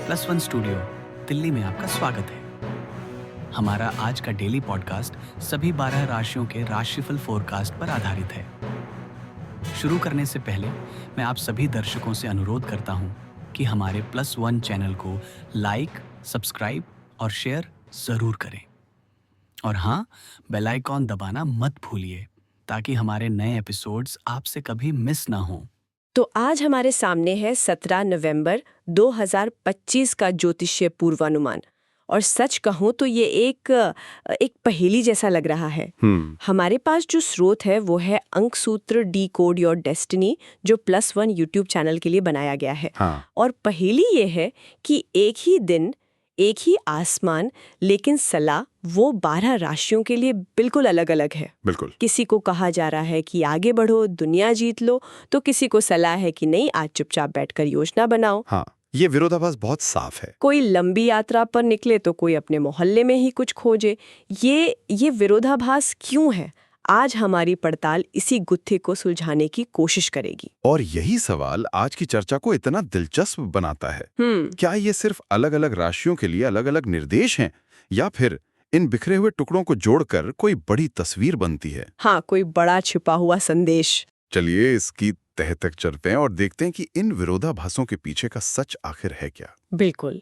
Plus one studio Delhi में आपका स्वागत है। हमारा आज का डेली पॉडकास्ट सभी 12 राशियों के राशिफल फोरकास्ट पर आधारित है। शुरू करने से पहले मैं आप सभी दर्शकों से अनुरोध करता हूं कि हमारे प्लस वन चैनल को लाइक, सब्सक्राइब और शेयर जरूर करें। और हाँ, बेल आइकॉन दबाना मत भूलिए ताकि हमारे नए एपिसोड्स आपसे कभी मिस ना हों। तो आज हमारे सामने है 17 नवंबर 2025 का ज्योतिषीय पूर्वानुमान। और सच कहूं तो ये एक पहेली जैसा लग रहा है। हमारे पास जो स्रोत है वो है अंक सूत्र डिकोड योर डेस्टिनी, जो प्लस वन यूट्यूब चैनल के लिए बनाया गया है। और पहेली ये है कि एक ही दिन, एक ही आसमान, लेकिन सलाह वो 12 राशियों के लिए बिल्कुल अलग अलग है। बिल्कुल। किसी को कहा जा रहा है कि आगे बढ़ो, दुनिया जीत लो, तो किसी को सलाह है कि नहीं, आज चुपचाप बैठकर योजना बनाओ। हाँ, ये विरोधाभास बहुत साफ है। कोई लंबी यात्रा पर निकले तो कोई अपने मोहल्ले में ही कुछ खोजे। ये विरोधाभास क्यों है? आज हमारी पड़ताल इसी गुत्थे को सुलझाने की कोशिश करेगी। और यही सवाल आज की चर्चा को इतना दिलचस्प बनाता है। क्या ये सिर्फ अलग अलग राशियों के लिए अलग अलग निर्देश हैं, या फिर इन बिखरे हुए टुकड़ों को जोड़कर कोई बड़ी तस्वीर बनती है? हाँ, कोई बड़ा छिपा हुआ संदेश। चलिए इसकी तह तक चलते हैं और देखते हैं कि इन विरोधाभासों के पीछे का सच आखिर है क्या। बिल्कुल।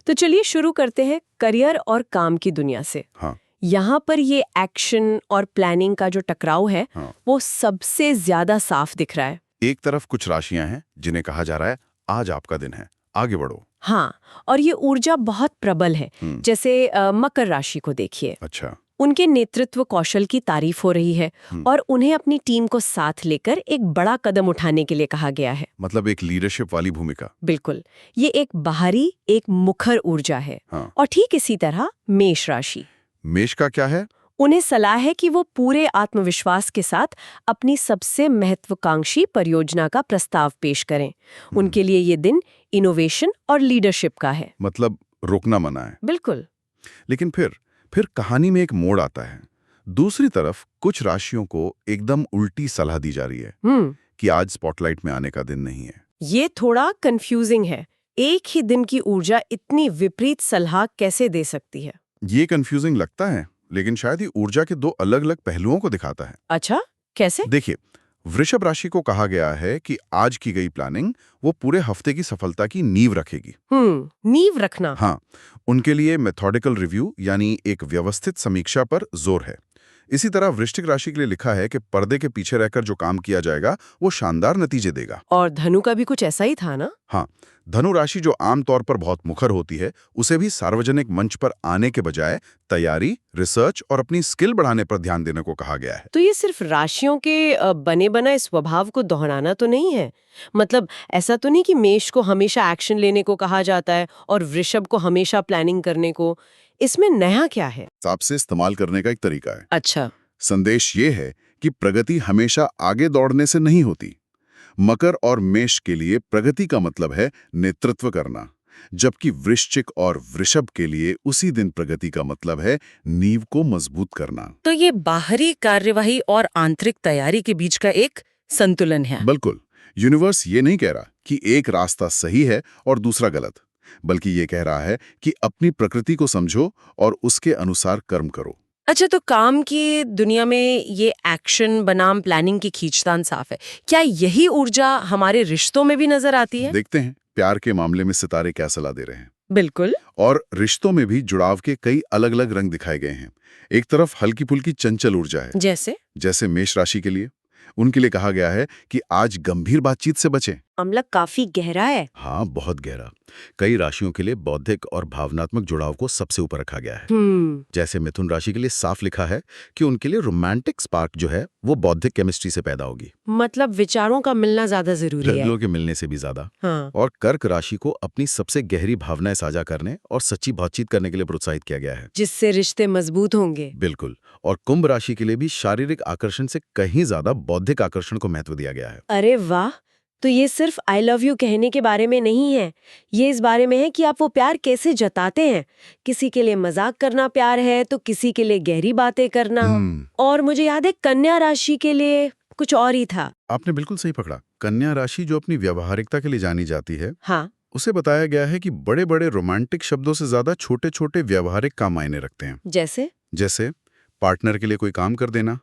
तो चलिए शुरू करते हैं करियर और काम की दुनिया से। हाँ। यहाँ पर ये एक्शन और प्लानिंग का जो टकराव है, वो सबसे ज्यादा साफ दिख रहा है। एक तरफ कुछ राशियां हैं जिन्हें कहा जा रहा है आज आपका दिन है, आगे बढ़ो। हाँ, और ये ऊर्जा बहुत प्रबल है। जैसे मकर राशि को देखिए। अच्छा। उनके नेतृत्व कौशल की तारीफ हो रही है और उन्हें अपनी टीम को साथ लेकर एक बड़ा कदम उठाने के लिए कहा गया है। मतलब एक लीडरशिप वाली भूमिका। बिल्कुल, ये एक बाहरी, एक मुखर ऊर्जा है। और ठीक इसी तरह मेष राशि। मेष का क्या है? उन्हें सलाह है कि वो पूरे आत्मविश्वास के साथ अपनी सबसे महत्वाकांक्षी परियोजना का प्रस्ताव पेश करें। उनके लिए ये दिन इनोवेशन और लीडरशिप का है। मतलब रुकना मना है। बिल्कुल। लेकिन फिर कहानी में एक मोड़ आता है। दूसरी तरफ कुछ राशियों को एकदम उल्टी सलाह दी जा रही है कि आज स्पॉटलाइट में आने का दिन नहीं है। ये थोड़ा कंफ्यूजिंग है। एक ही दिन की ऊर्जा इतनी विपरीत सलाह कैसे दे सकती है? ये कंफ्यूजिंग लगता है, लेकिन शायद ये ऊर्जा के दो अलग अलग पहलुओं को दिखाता है। अच्छा, कैसे? देखिए, वृषभ राशि को कहा गया है कि आज की गई प्लानिंग वो पूरे हफ्ते की सफलता की नींव रखेगी। नींव रखना। हाँ, उनके लिए मेथोडिकल रिव्यू यानी एक व्यवस्थित समीक्षा पर जोर है। इसी तरह वृश्चिक राशि के लिए लिखा है कि पर्दे के पीछे रहकर जो काम किया जाएगा वो शानदार नतीजे देगा। और धनु का भी कुछ ऐसा ही था ना? हाँ, धनु राशि जो आमतौर पर बहुत मुखर होती है, उसे भी सार्वजनिक मंच पर आने के बजाय तैयारी, रिसर्च और अपनी स्किल बढ़ाने पर ध्यान देने को कहा गया है। तो ये सिर्फ राशियों के बने बनाए स्वभाव को दोहराना तो नहीं है? मतलब ऐसा तो नहीं कि मेष को हमेशा एक्शन लेने को कहा जाता है और वृषभ को हमेशा प्लानिंग करने को। इसमें नया क्या है? हिसाब से इस्तेमाल करने का एक तरीका है। अच्छा। संदेश ये है कि प्रगति हमेशा आगे दौड़ने से नहीं होती। मकर और मेष के लिए प्रगति का मतलब है नेतृत्व करना, जबकि वृश्चिक और वृषभ के लिए उसी दिन प्रगति का मतलब है नींव को मजबूत करना। तो ये बाहरी कार्यवाही और आंतरिक तैयारी के बीच का एक संतुलन है। बिल्कुल। यूनिवर्स ये नहीं कह रहा कि एक रास्ता सही है और दूसरा गलत, बल्कि ये कह रहा है कि अपनी प्रकृति को समझो और उसके अनुसार कर्म करो। अच्छा, तो काम की दुनिया में ये एक्शन बनाम प्लानिंग की खींचतान साफ है। क्या यही ऊर्जा हमारे रिश्तों में भी नजर आती है? देखते हैं प्यार के मामले में सितारे क्या सलाह दे रहे हैं। बिल्कुल। और रिश्तों में भी जुड़ाव के कई अलग अलग रंग दिखाए गए हैं। एक तरफ हल्की फुल्की चंचल ऊर्जा है, जैसे मेष राशि के लिए। उनके लिए कहा गया है कि आज गंभीर बातचीत से बचें। मामला काफी गहरा है। हाँ, बहुत गहरा। कई राशियों के लिए बौद्धिक और भावनात्मक जुड़ाव को सबसे ऊपर रखा गया है। जैसे मिथुन राशि के लिए साफ लिखा है कि उनके लिए रोमांटिक स्पार्क जो है वो बौद्धिक केमिस्ट्री से पैदा होगी। मतलब विचारों का मिलना ज्यादा जरूरी है। दिलों के मिलने से भी ज्यादा। हाँ। और कर्क राशि को अपनी सबसे गहरी भावनाएं साझा करने और सच्ची बातचीत करने के लिए प्रोत्साहित किया गया है, जिससे रिश्ते मजबूत होंगे। बिल्कुल। और कुंभ राशि के लिए भी शारीरिक आकर्षण से कहीं ज्यादा बौद्धिक आकर्षण को महत्व दिया गया है। अरे वाह! तो ये सिर्फ आई लव यू कहने के बारे में नहीं है, ये इस बारे में है कि आप वो प्यार कैसे जताते हैं। किसी के लिए मजाक करना प्यार है, तो किसी के लिए गहरी बातें करना। और मुझे याद है कन्या राशि के लिए कुछ और ही था। आपने बिल्कुल सही पकड़ा। कन्या राशि जो अपनी व्यावहारिकता के लिए जानी जाती है, हाँ, उसे बताया गया है कि बड़े बड़े रोमांटिक शब्दों से ज्यादा छोटे छोटे व्यवहारिक काम मायने रखते हैं। जैसे पार्टनर के लिए कोई काम कर देना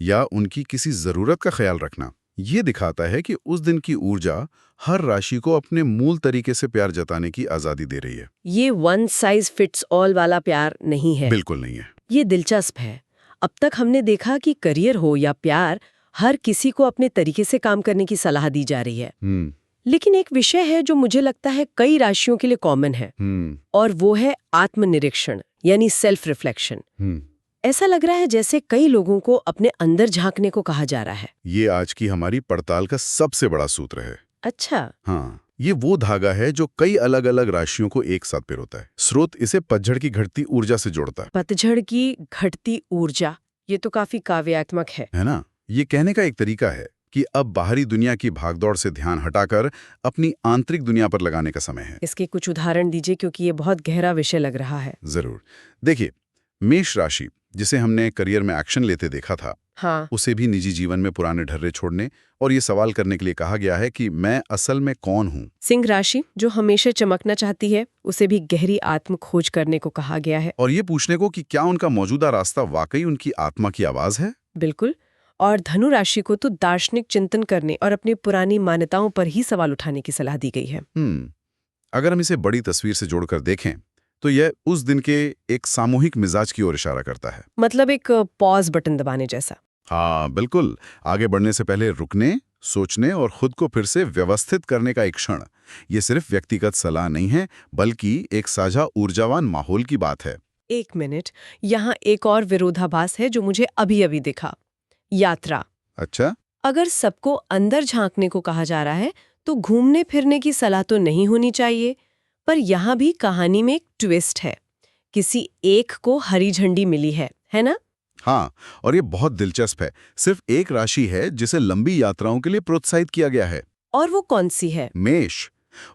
या उनकी किसी जरूरत का ख्याल रखना। ये दिखाता है कि उस दिन की ऊर्जा हर राशि को अपने मूल तरीके से प्यार जताने की आजादी दे रही है। ये वन साइज फिट्स ऑल वाला प्यार नहीं है। बिल्कुल नहीं है। ये दिलचस्प है। अब तक हमने देखा कि करियर हो या प्यार, हर किसी को अपने तरीके से काम करने की सलाह दी जा रही है। लेकिन एक विषय है जो मुझे लगता है कई राशियों के लिए कॉमन है, और वो है आत्मनिरीक्षण यानी सेल्फ रिफ्लेक्शन। ऐसा लग रहा है जैसे कई लोगों को अपने अंदर झांकने को कहा जा रहा है। ये आज की हमारी पड़ताल का सबसे बड़ा सूत्र है। अच्छा। हाँ, ये वो धागा है जो कई अलग अलग राशियों को एक साथ पिरोता है। स्रोत इसे पतझड़ की घटती ऊर्जा से जोड़ता है। पतझड़ की घटती ऊर्जा, ये तो काफी काव्यात्मक है ना? ये कहने का एक तरीका है कि अब बाहरी दुनिया की भागदौड़ से ध्यान हटाकर अपनी आंतरिक दुनिया पर लगाने का समय है। इसके कुछ उदाहरण दीजिए, क्योंकि ये बहुत गहरा विषय लग रहा है। जरूर। देखिए, मेष राशि, जिसे हमने करियर में एक्शन लेते देखा था, हाँ। उसे भी निजी जीवन में पुराने ढर्रे छोड़ने और ये सवाल करने के लिए कहा गया है कि मैं असल में कौन हूँ। सिंह राशि, जो हमेशा चमकना चाहती है, उसे भी गहरी आत्म खोज करने को कहा गया है, और ये पूछने को कि क्या उनका मौजूदा रास्ता वाकई उनकी आत्मा की आवाज है। बिल्कुल। और धनु राशि को तो दार्शनिक चिंतन करने और अपनी पुरानी मान्यताओं पर ही सवाल उठाने की सलाह दी गई है। अगर हम इसे बड़ी तस्वीर से जोड़कर देखें तो यह उस दिन के एक सामूहिक मिजाज की ओर इशारा करता है। मतलब एक पॉज बटन दबाने जैसा। हाँ बिल्कुल, आगे बढ़ने से पहले रुकने, सोचने और खुद को फिर से व्यवस्थित करने का एक क्षण। ये सिर्फ व्यक्तिगत सलाह नहीं है, बल्कि एक साझा ऊर्जावान माहौल की बात है। एक मिनट, यहाँ एक और विरोधाभास है जो मुझे अभी अभी दिखा। यात्रा। अच्छा। अगर सबको अंदर झांकने को कहा जा रहा है तो घूमने फिरने की सलाह तो नहीं होनी चाहिए, पर यहाँ भी कहानी में एक ट्विस्ट है। किसी एक को हरी झंडी मिली है ना? हाँ, और ये बहुत दिलचस्प है। सिर्फ एक राशि है जिसे लंबी यात्राओं के लिए प्रोत्साहित किया गया है। और वो कौन सी है? मेष।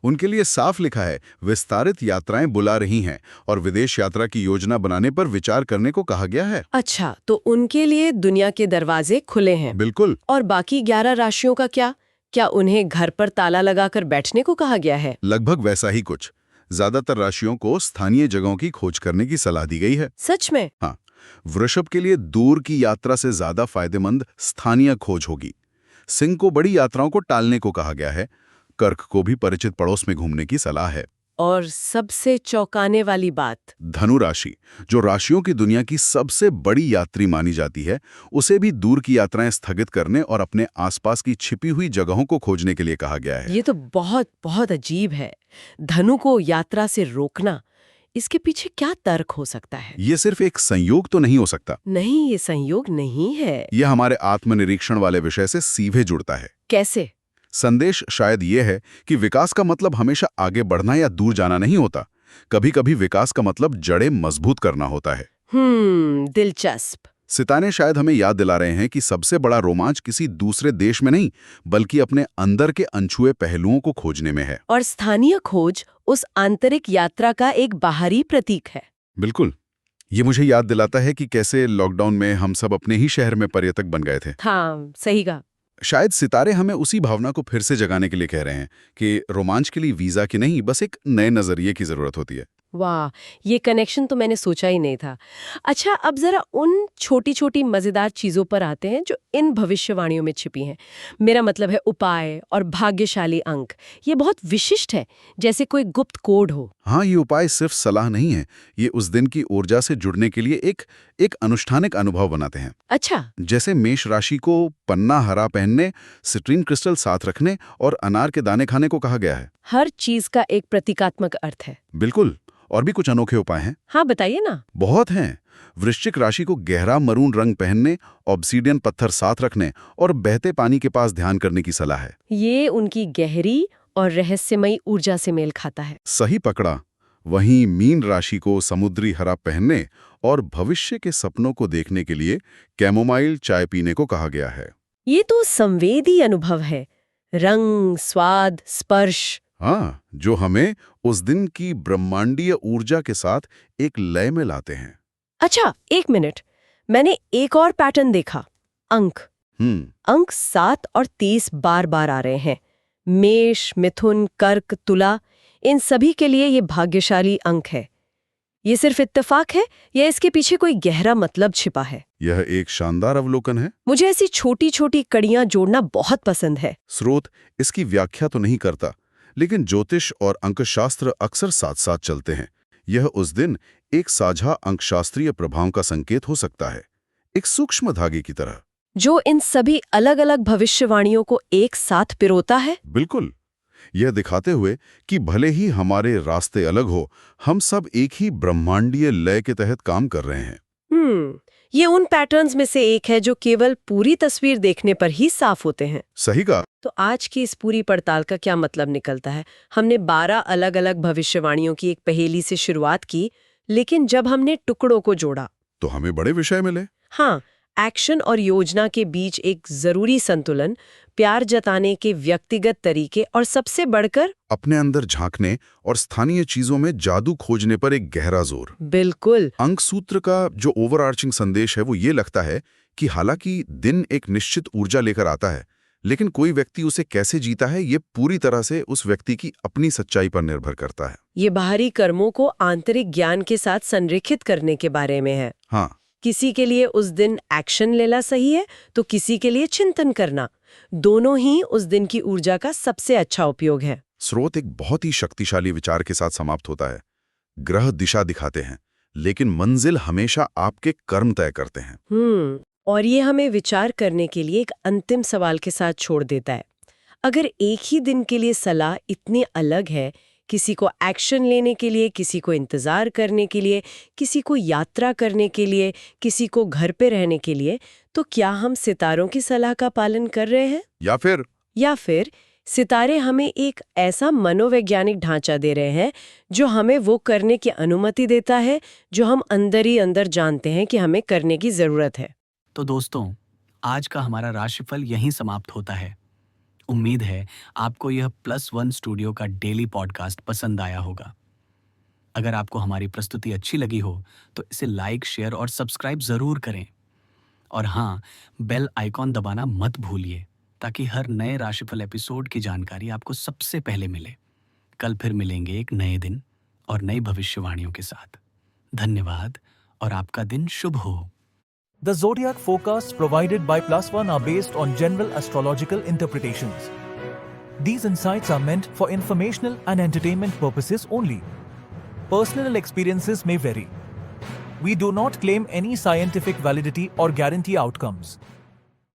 उनके लिए साफ लिखा है, विस्तारित यात्राएं बुला रही हैं और विदेश यात्रा की योजना बनाने पर विचार करने को कहा गया है। अच्छा, तो उनके लिए दुनिया के दरवाजे खुले हैं। बिल्कुल। और बाकी 11 राशियों का क्या उन्हें घर पर ताला लगाकर बैठने को कहा गया है? लगभग वैसा ही कुछ। ज्यादातर राशियों को स्थानीय जगहों की खोज करने की सलाह दी गई है। सच में? हाँ, वृषभ के लिए दूर की यात्रा से ज्यादा फायदेमंद स्थानीय खोज होगी। सिंह को बड़ी यात्राओं को टालने को कहा गया है। कर्क को भी परिचित पड़ोस में घूमने की सलाह है। और सबसे चौंकाने वाली बात, धनु राशि, जो राशियों की दुनिया की सबसे बड़ी यात्री मानी जाती है, उसे भी दूर की यात्राएं स्थगित करने और अपने आसपास की छिपी हुई जगहों को खोजने के लिए कहा गया है। ये तो बहुत बहुत अजीब है। धनु को यात्रा से रोकना, इसके पीछे क्या तर्क हो सकता है? ये सिर्फ एक संयोग तो नहीं हो सकता। नहीं, ये संयोग नहीं है। यह हमारे आत्मनिरीक्षण वाले विषय से सीधे जुड़ता है। कैसे? संदेश शायद ये है कि विकास का मतलब हमेशा आगे बढ़ना या दूर जाना नहीं होता। कभी-कभी विकास का मतलब जड़ें मजबूत करना होता है। दिलचस्प। सितारे शायद हमें याद दिला रहे हैं कि सबसे बड़ा रोमांच किसी दूसरे देश में नहीं, बल्कि अपने अंदर के अनछुए पहलुओं को खोजने में है। और स्थानीय खोज उस आंतरिक यात्रा का एक बाहरी प्रतीक है। बिल्कुल। ये मुझे याद दिलाता है कि कैसे लॉकडाउन में हम सब अपने ही शहर में पर्यटक बन गए थे। हाँ, सही कहा। शायद सितारे हमें उसी भावना को फिर से जगाने के लिए कह रहे हैं कि रोमांच के लिए वीजा की नहीं, बस एक नए नजरिए की जरूरत होती है। वाह, ये कनेक्शन तो मैंने सोचा ही नहीं था। अच्छा, अब जरा उन छोटी छोटी मजेदार चीजों पर आते हैं जो इन भविष्यवाणियों में छिपी हैं। मेरा मतलब है उपाय और भाग्यशाली अंक। ये बहुत विशिष्ट है, जैसे कोई गुप्त कोड हो। हाँ, ये उपाय सिर्फ सलाह नहीं है, ये उस दिन की ऊर्जा से जुड़ने के लिए एक अनुष्ठानिक अनुभव बनाते हैं। अच्छा। जैसे मेष राशि को पन्ना हरा पहनने, सिट्रीन क्रिस्टल साथ रखने और अनार के दाने खाने को कहा गया है। हर चीज का एक प्रतीकात्मक अर्थ है। बिल्कुल। और भी कुछ अनोखे उपाय हैं। हाँ, बताइए ना। बहुत हैं। वृश्चिक राशि को गहरा मरून रंग पहनने, ऑब्सीडियन पत्थर साथ रखने और बहते पानी के पास ध्यान करने की सलाह है। ये उनकी गहरी और रहस्यमयी ऊर्जा से मेल खाता है। सही पकड़ा। वहीं मीन राशि को समुद्री हरा पहनने और भविष्य के सपनों को देखने के लिए कैमोमाइल चाय पीने को कहा गया है। ये तो संवेदी अनुभव है, रंग, स्वाद, स्पर्श। हाँ, जो हमें उस दिन की ब्रह्मांडीय ऊर्जा के साथ एक लय में लाते हैं। अच्छा, एक मिनट, मैंने एक और पैटर्न देखा। अंक 7 और 30 बार बार आ रहे हैं। मेष, मिथुन, कर्क, तुला, इन सभी के लिए ये भाग्यशाली अंक है। ये सिर्फ इत्तेफाक है या इसके पीछे कोई गहरा मतलब छिपा है? यह एक शानदार अवलोकन है। मुझे ऐसी छोटी छोटी कड़ियां जोड़ना बहुत पसंद है। स्रोत इसकी व्याख्या तो नहीं करता, लेकिन ज्योतिष और अंकशास्त्र अक्सर साथ साथ चलते हैं। यह उस दिन एक साझा अंकशास्त्रीय प्रभाव का संकेत हो सकता है, एक सूक्ष्म धागे की तरह, जो इन सभी अलग अलग भविष्यवाणियों को एक साथ पिरोता है। बिल्कुल, यह दिखाते हुए कि भले ही हमारे रास्ते अलग हो, हम सब एक ही ब्रह्मांडीय लय के तहत काम कर रहे हैं। ये उन पैटर्न्स में से एक है जो केवल पूरी तस्वीर देखने पर ही साफ होते हैं। सही कहा। तो आज की इस पूरी पड़ताल का क्या मतलब निकलता है? हमने 12 अलग अलग भविष्यवाणियों की एक पहेली से शुरुआत की, लेकिन जब हमने टुकड़ों को जोड़ा तो हमें बड़े विषय मिले। हाँ, एक्शन और योजना के बीच एक जरूरी संतुलन, प्यार जताने के व्यक्तिगत तरीके और सबसे बढ़कर अपने अंदर झांकने और स्थानीय चीजों में जादू खोजने पर एक गहरा जोर। बिल्कुल। अंक सूत्र का जो ओवरआर्चिंग संदेश है वो ये लगता है कि हालांकि दिन एक निश्चित ऊर्जा लेकर आता है, लेकिन कोई व्यक्ति उसे कैसे जीता है ये पूरी तरह से उस व्यक्ति की अपनी सच्चाई पर निर्भर करता है। ये बाहरी कर्मों को आंतरिक ज्ञान के साथ संरेखित करने के बारे में है। हाँ, किसी के लिए उस दिन एक्शन लेना सही है तो किसी के लिए चिंतन करना। दोनों ही उस दिन की ऊर्जा का सबसे अच्छा उपयोग है। स्रोत एक बहुत ही शक्तिशाली विचार के साथ समाप्त होता है। ग्रह दिशा दिखाते हैं, लेकिन मंजिल हमेशा आपके कर्म तय करते हैं। और ये हमें विचार करने के लिए एक अंतिम सवाल के साथ छोड़ देता है। अगर एक ही दिन के लिए सलाह इतनी अलग है, किसी को एक्शन लेने के लिए, किसी को इंतजार करने के लिए, किसी को यात्रा करने के लिए, किसी को घर पे रहने के लिए, तो क्या हम सितारों की सलाह का पालन कर रहे हैं? या फिर सितारे हमें एक ऐसा मनोवैज्ञानिक ढांचा दे रहे हैं जो हमें वो करने की अनुमति देता है जो हम अंदर ही अंदर जानते हैं कि हमें करने की जरूरत है। तो दोस्तों, आज का हमारा राशिफल यहीं समाप्त होता है। उम्मीद है आपको यह +1 स्टूडियो का डेली पॉडकास्ट पसंद आया होगा। अगर आपको हमारी प्रस्तुति अच्छी लगी हो तो इसे लाइक, शेयर और सब्सक्राइब जरूर करें। और हाँ, बेल आइकॉन दबाना मत भूलिए ताकि हर नए राशिफल एपिसोड की जानकारी आपको सबसे पहले मिले। कल फिर मिलेंगे एक नए दिन और नई भविष्यवाणियों के साथ। धन्यवाद और आपका दिन शुभ हो। The zodiac forecasts provided by +1 are based on general astrological interpretations. These insights are meant for informational and entertainment purposes only. Personal experiences may vary. We do not claim any scientific validity or guarantee outcomes.